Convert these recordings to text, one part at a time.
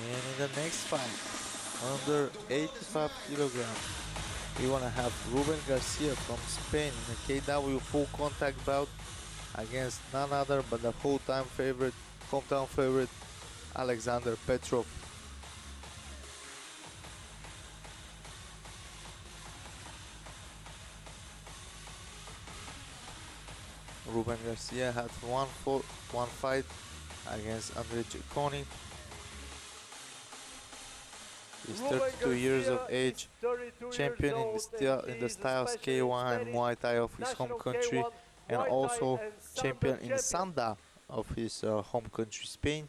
And in the next fight, under 85 kilograms, we want to have Ruben Garcia from Spain in the KWU Full Contact bout against none other but the hometown favorite, Alexandar Petrov. Ruben Garcia had one fight against Andre Giacconi. He's 32 years of age, champion in the styles K1 and Muay Thai of his home country, and also champion in Sanda of his home country, Spain.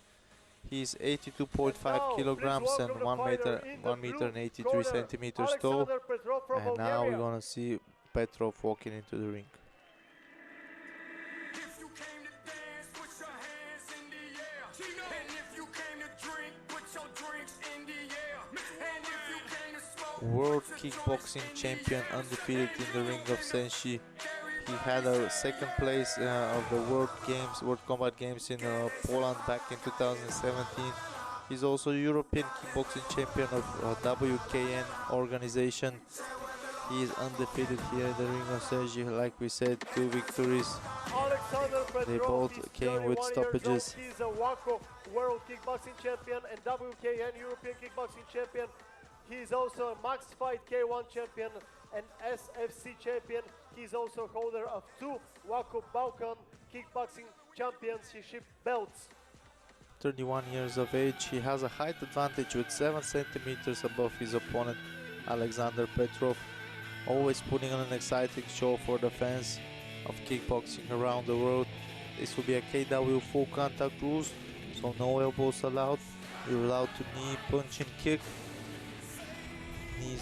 He's 82.5 kilograms and 1 meter and 83 centimeters tall. And now we're gonna see Petrov walking into the ring. World kickboxing champion, undefeated in the ring of Senshi. He had a second place of the World Combat Games in Poland back in 2017. He's also European kickboxing champion of WKN organization. He is undefeated here in the ring of Senshi. Like we said, 2 victories. They both came with stoppages. He's a WACO World Kickboxing Champion and WKN European Kickboxing Champion. He's also a Max Fight K1 champion and SFC champion. He's also holder of 2 WACO Balkan Kickboxing Championship belts. 31 years of age, he has a height advantage with 7 centimeters above his opponent, Alexandar Petrov, always putting on an exciting show for the fans of kickboxing around the world. This will be a KWU Full Contact rules, so no elbows allowed. You're allowed to knee, punch and kick. Knees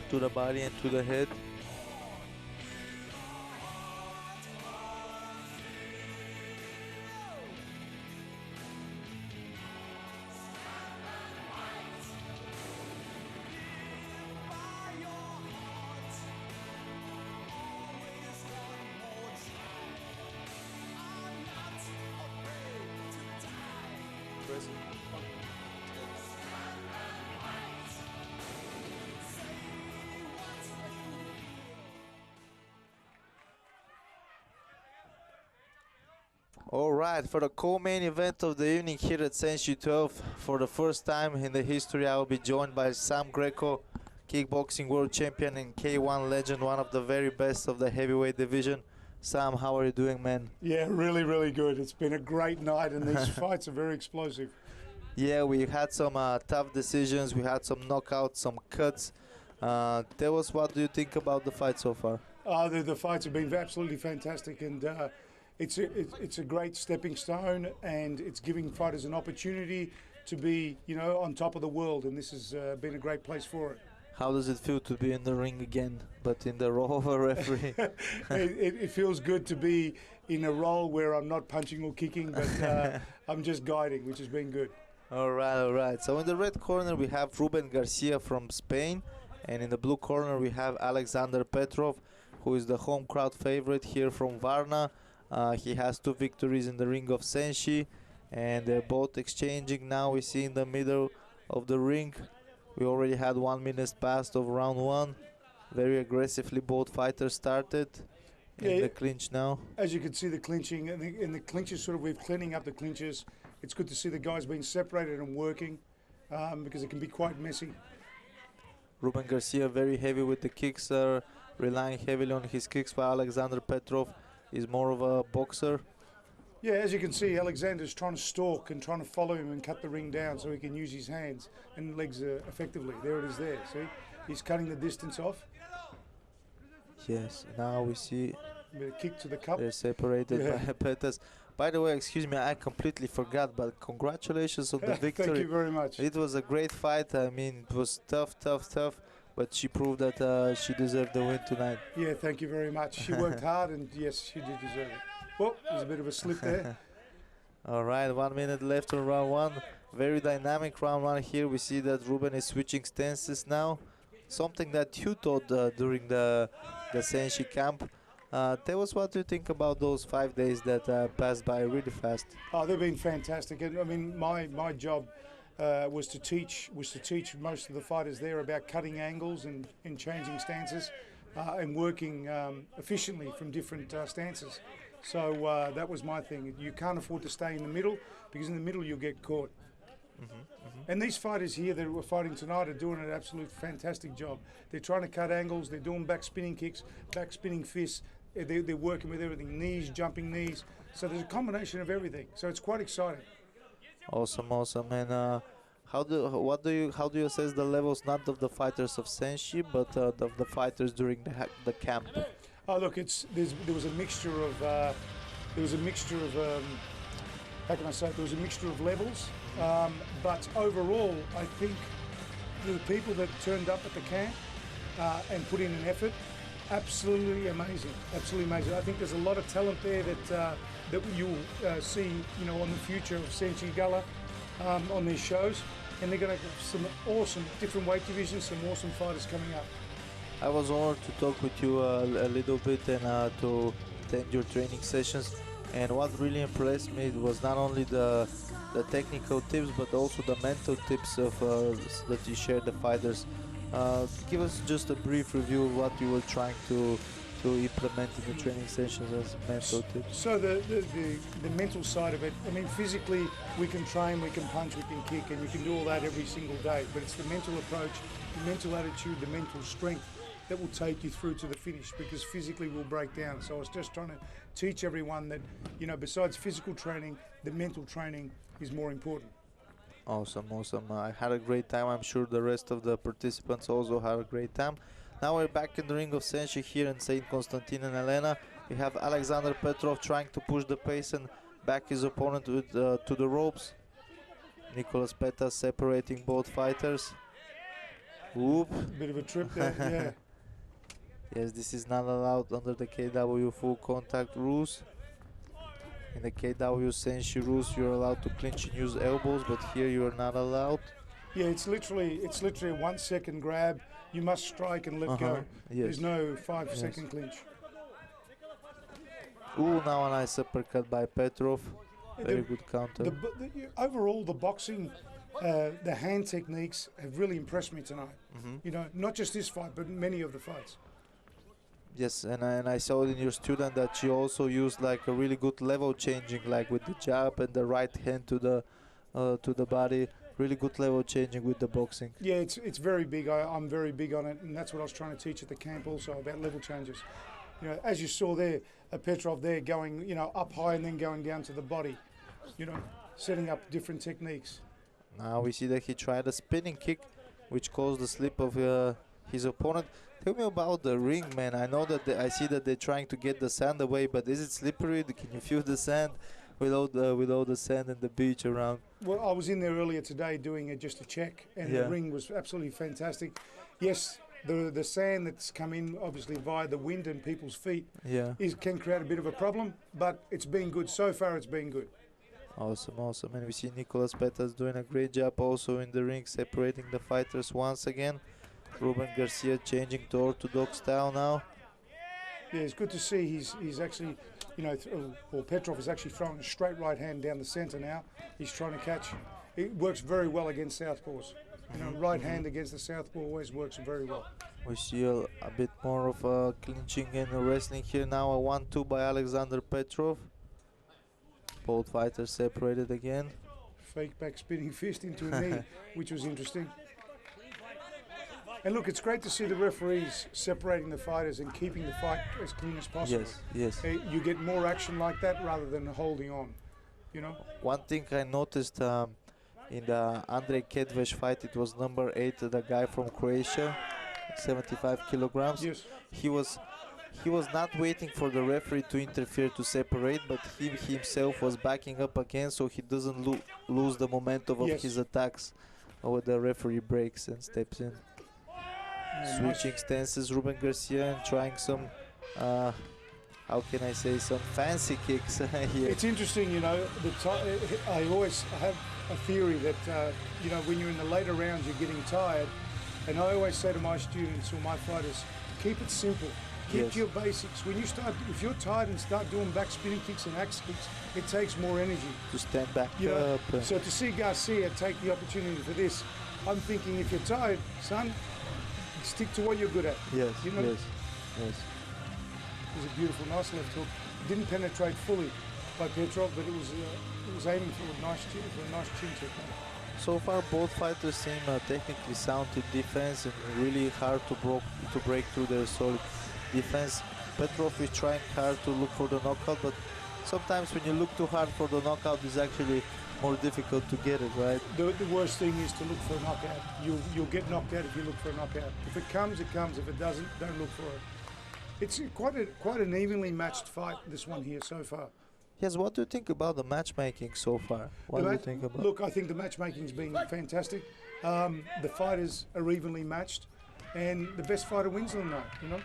to the body and to the head. Alright, for the co-main event of the evening here at Senshi 12, for the first time in the history I will be joined by Sam Greco, kickboxing world champion and K1 legend, one of the very best of the heavyweight division. Sam, how are you doing, man? Yeah, really, really good. It's been a great night and these fights are very explosive. Yeah, we had some tough decisions, we had some knockouts, some cuts. Tell us, what do you think about the fight so far? The fights have been absolutely fantastic, and it's a great stepping stone, and it's giving fighters an opportunity to be, on top of the world, and this has been a great place for it. How does it feel to be in the ring again, but in the role of a referee? It feels good to be in a role where I'm not punching or kicking, but I'm just guiding, which has been good. All right. So in the red corner we have Ruben Garcia from Spain, and in the blue corner we have Alexandar Petrov, who is the home crowd favorite here from Varna. He has 2 victories in the ring of Senshi, and they're both exchanging now. We see in the middle of the ring, we already had 1 minute past of round 1. Very aggressively both fighters started in the clinch now. As you can see, the clinching, and the clinches we're cleaning up the clinches. It's good to see the guys being separated and working, because it can be quite messy. Ruben Garcia very heavy with the kicks, relying heavily on his kicks, while Alexandar Petrov is more of a boxer. Yeah, as you can see, Alexander's trying to stalk and trying to follow him and cut the ring down so he can use his hands and legs effectively. There it is there, see? He's cutting the distance off. Yes, now we see a bit of kick to the cup. They're separated by Peters. By the way, excuse me, I completely forgot, but congratulations on the victory. Thank you very much. It was a great fight. I mean, it was tough, but she proved that she deserved the win tonight. Yeah, thank you very much. She worked hard, and yes, she did deserve it. Well, there's a bit of a slip there. All right, 1 minute left on round 1. Very dynamic round 1 here. We see that Ruben is switching stances now. Something that you taught during the Senshi camp. Tell us, what do you think about those 5 days that passed by really fast? Oh, they've been fantastic. And I mean, my job was to teach most of the fighters there about cutting angles and changing stances and working efficiently from different stances. So that was my thing. You can't afford to stay in the middle, because in the middle you'll get caught. And these fighters here that were fighting tonight are doing an absolute fantastic job. They're trying to cut angles, they're doing back spinning kicks, back spinning fists, they're working with everything, knees, jumping knees. So there's a combination of everything. So it's quite exciting. Awesome, awesome. And how do you assess the levels, not of the fighters of Senshi, but of the fighters during the camp? Oh look, there was a mixture of how can I say it? There was a mixture of levels, but overall, I think the people that turned up at the camp and put in an effort, absolutely amazing, absolutely amazing. I think there's a lot of talent there that you'll see, you know, on the future of Senshi Gala on their shows, and they're going to have some awesome different weight divisions, some awesome fighters coming up. I was honored to talk with you a little bit and to attend your training sessions. And what really impressed me was not only the technical tips, but also the mental tips of that you shared the fighters. Give us just a brief review of what you were trying to implement in the training sessions as mental tips. So the mental side of it, I mean, physically we can train, we can punch, we can kick, and you can do all that every single day. But it's the mental approach, the mental attitude, the mental strength that will take you through to the finish, because physically we'll break down. So I was just trying to teach everyone that, you know, besides physical training, the mental training is more important. Awesome, awesome. I had a great time. I'm sure the rest of the participants also had a great time. Now we're back in the ring of Senshi here in St. Constantine and Elena. We have Alexandar Petrov trying to push the pace and back his opponent with, to the ropes. Nicolas Peta separating both fighters. Whoop. Bit of a trip there, yeah. Yes, this is not allowed under the KWU Full Contact rules. In the KWU Senshi rules, you're allowed to clinch and use elbows, but here you are not allowed. Yeah, it's literally a 1 second grab. You must strike and let go. Yes. There's no 5 second clinch. Ooh, now a nice uppercut by Petrov. Very good counter. Overall, the boxing, the hand techniques have really impressed me tonight. You know, not just this fight, but many of the fights. Yes, and I saw in your student that you also used like a really good level changing, like with the jab and the right hand to the body. Really good level changing with the boxing. Yeah, it's very big. I'm very big on it, and that's what I was trying to teach at the camp also, about level changes. You know, as you saw there, Petrov there going, you know, up high and then going down to the body. You know, setting up different techniques. Now we see that he tried a spinning kick, which caused the slip of his opponent. Tell me about the ring, man. I know that I see that they're trying to get the sand away, but is it slippery? Can you feel the sand with all the sand and the beach around? Well, I was in there earlier today doing just a check, and the ring was absolutely fantastic. Yes, the sand that's come in, obviously via the wind and people's feet, can create a bit of a problem, but it's been good. So far, it's been good. Awesome, awesome. And we see Nicolas Petas doing a great job also in the ring, separating the fighters once again. Ruben Garcia changing to orthodox style now. Yeah, it's good to see he's actually, you know, Petrov is actually throwing a straight right hand down the centre now. He's trying to catch. It works very well against southpaws. You know, right hand against the southpaw always works very well. We see a bit more of clinching and wrestling here now. A 1-2 by Alexandar Petrov. Both fighters separated again. Fake back spinning fist into a knee, which was interesting. And look, it's great to see the referees separating the fighters and keeping the fight as clean as possible. Yes, yes. You get more action like that rather than holding on, you know. One thing I noticed in the Andrej Kedveš fight, it was number 8, the guy from Croatia, 75 kilograms. Yes. He was not waiting for the referee to interfere to separate, but he himself was backing up again so he doesn't lose the momentum of his attacks when the referee breaks and steps in. Switching stances, Ruben Garcia, and trying some, how can I say, some fancy kicks here. It's interesting, you know, I always have a theory that, you know, when you're in the later rounds, you're getting tired. And I always say to my students or my fighters, keep it simple. Get Yes. your basics. When you start, if you're tired and start doing back spinning kicks and axe kicks, it takes more energy. To stand back You know? up. And So to see Garcia take the opportunity for this, I'm thinking if you're tired, son, stick to what you're good at. yes, You know? yes, yes. It was a beautiful, nice left hook. Didn't penetrate fully by Petrov, but it was aiming for a nice chin check. So far, both fighters seem technically sound in defense and really hard to break through their solid defense. Petrov is trying hard to look for the knockout, but sometimes when you look too hard for the knockout, it's actually more difficult to get it, right? The worst thing is to look for a knockout. You'll get knocked out if you look for a knockout. If it comes, it comes. If it doesn't, don't look for it. It's quite an evenly matched fight, this one here so far. Yes, what do you think about the matchmaking so far? What do you think about? Look, I think the matchmaking's been fantastic. The fighters are evenly matched, and the best fighter wins the night, you know?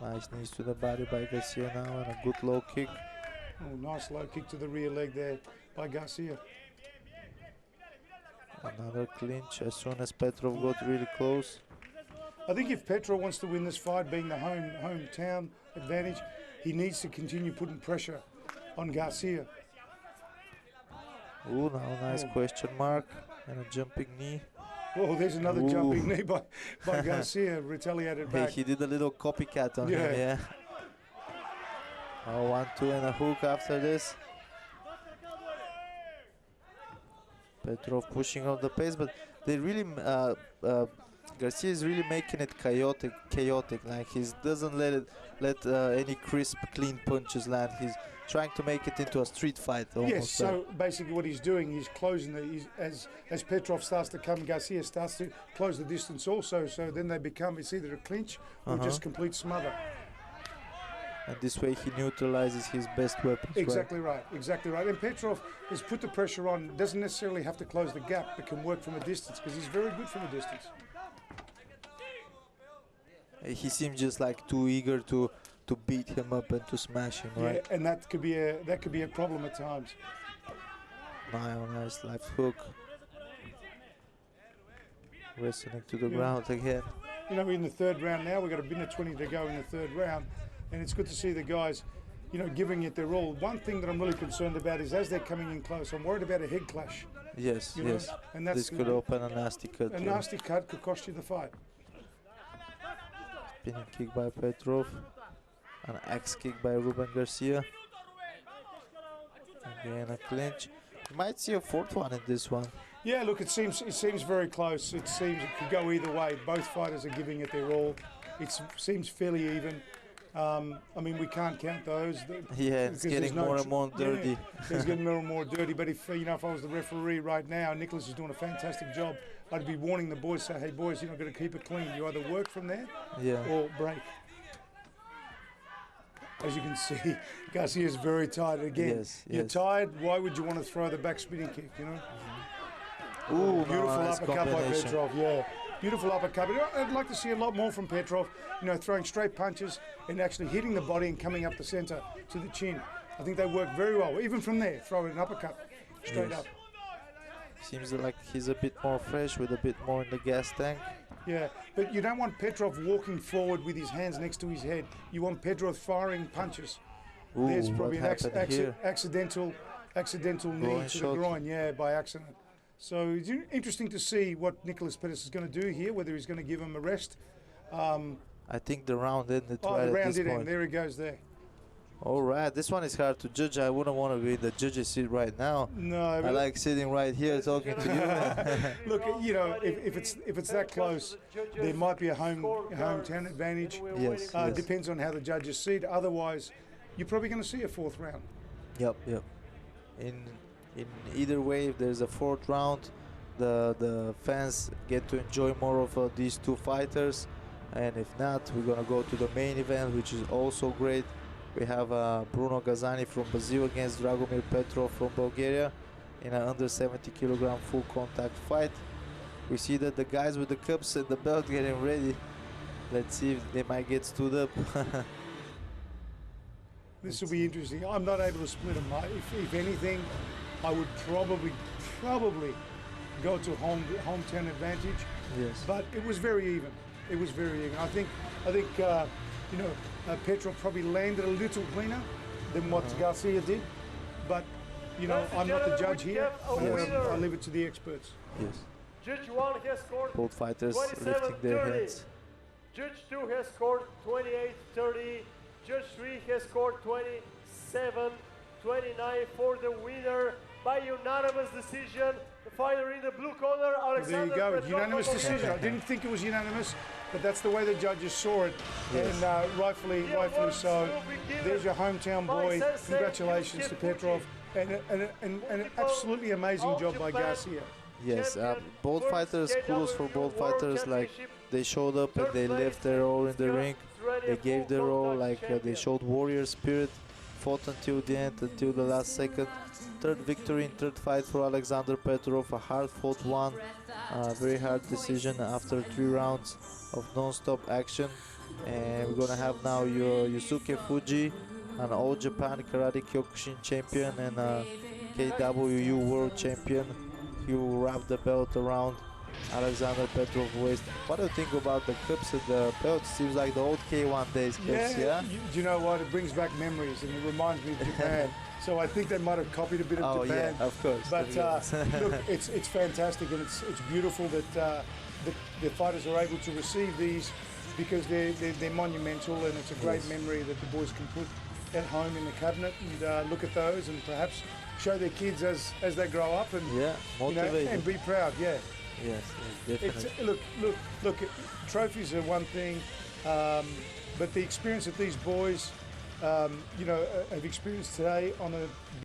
Nice knees to the body by Garcia now, and a good low kick. Oh, nice low kick to the rear leg there by Garcia. Another clinch as soon as Petrov got really close. I think if Petrov wants to win this fight, being the hometown advantage, he needs to continue putting pressure on Garcia. Ooh, now nice question mark and a jumping knee. Oh, there's another Ooh. jumping knee by Garcia, retaliated Hey, back. he did a little copycat on him, Yeah. yeah. Oh, 1-2 and a hook after this. Petrov pushing up the pace, but they really, Garcia is really making it chaotic. Like he doesn't let any crisp, clean punches land. He's trying to make it into a street fight almost. Yes, so basically what he's doing, he's closing as Petrov starts to come, Garcia starts to close the distance also, so then they become, it's either a clinch or just complete smother. And this way he neutralizes his best weapons. Exactly right, exactly right. And Petrov has put the pressure on, doesn't necessarily have to close the gap, but can work from a distance, because he's very good from a distance. He seems just like too eager to beat him up and to smash him, right? Yeah, and that could be a problem at times. Nice left hook. Wrestling to the ground again. You know, we're in the third round now. We've got a minute 20 to go in the third round, and it's good to see the guys, you know, giving it their all. One thing that I'm really concerned about is as they're coming in close, I'm worried about a head clash. Yes, You know, yes. and that's This could open a nasty cut. a nasty cut could cost you the fight. Spinning kick by Petrov. An axe kick by Ruben Garcia. Again a clinch. You might see a fourth one in this one. Yeah, look, it seems very close. It seems it could go either way. Both fighters are giving it their all. It seems fairly even. I mean, we can't count those. Yeah, it's because getting there's more and more dirty. Yeah, it's getting more and more dirty. But if if I was the referee right now, Nicholas is doing a fantastic job. I'd be warning the boys, say, hey boys, you're not going to keep it clean. You either work from there Yeah. or break. As you can see, Garcia is very tired again. Yes, You're yes. tired. Why would you want to throw the back spinning kick? You know. Ooh, Beautiful nice uppercut by combination. Petrov, yeah. Beautiful uppercut. But I'd like to see a lot more from Petrov, you know, throwing straight punches and actually hitting the body and coming up the center to the chin. I think they work very well. Even from there, throwing an uppercut straight Yes. up. Seems like he's a bit more fresh with a bit more in the gas tank. Yeah, but you don't want Petrov walking forward with his hands next to his head. You want Petrov firing punches. Ooh, There's probably what an happened here? accidental knee Groin to shot. the groin, yeah, by accident. So it's interesting to see what Nicholas Pettis is going to do here, whether he's going to give him a rest. I think the round ended Oh, right the at round this did end. point. There he goes there. All right, this one is hard to judge. I wouldn't want to be in the judge's seat right now. No, I but like sitting right here talking to you. look, you know, if it's that close, there might be a hometown advantage. Yes, yes. Depends on how the judges see it. Otherwise, you're probably going to see a fourth round. Yep. In either way, if there's a fourth round, the fans get to enjoy more of these two fighters, and if not, we're gonna go to the main event, which is also great. We have Bruno Gazani from Brazil against Dragomir Petrov from Bulgaria in an under 70 kilogram full contact fight. We see that the guys with the cups and the belt getting ready. Let's see if they might get stood up. This will be interesting. I'm not able to split them. If anything, I would probably go to hometown advantage. Yes. But it was very even. It was varying. I think you know, Petrov probably landed a little cleaner than what Garcia did, but you know, I'm not the judge here. I leave it to the experts. Yes. Judge 1 has scored Both fighters 27, lifting their 30. hands. Judge 2 has scored 28-30. Judge 3 has scored 27-29 for the winner by unanimous decision. The fighter in the blue corner, There you Alexandar go, Petrov. unanimous decision. I didn't think it was unanimous, but that's the way the judges saw it, and rightfully so. There's your hometown boy. Congratulations to Petrov, and an absolutely amazing job by Garcia. Yes, both fighters, kudos for both fighters. Like, they showed up and they left their all in the ring. They gave their all, like they showed warrior spirit, fought until the end, until the last second. Third victory in third fight for Alexandar Petrov, a hard-fought one, very hard decision after 3 rounds of non-stop action. And we're gonna have now Yusuke Fuji, an All Japan Karate Kyokushin champion and KWU World Champion. He will wrap the belt around Alexandar Petrov's waist. What do you think about the cups and the belts? Seems like the old K1 days cups, yeah? You know what? It brings back memories, and it reminds me of Japan. So I think they might have copied a bit of Japan. Yeah, of course. But look, it's fantastic, and it's beautiful that the fighters are able to receive these, because they're monumental, and it's a great memory that the boys can put at home in the cabinet and look at those, and perhaps show their kids as they grow up, and motivate and be proud. Yes, definitely. Look. Trophies are one thing, but the experience that these boys, have experienced today on a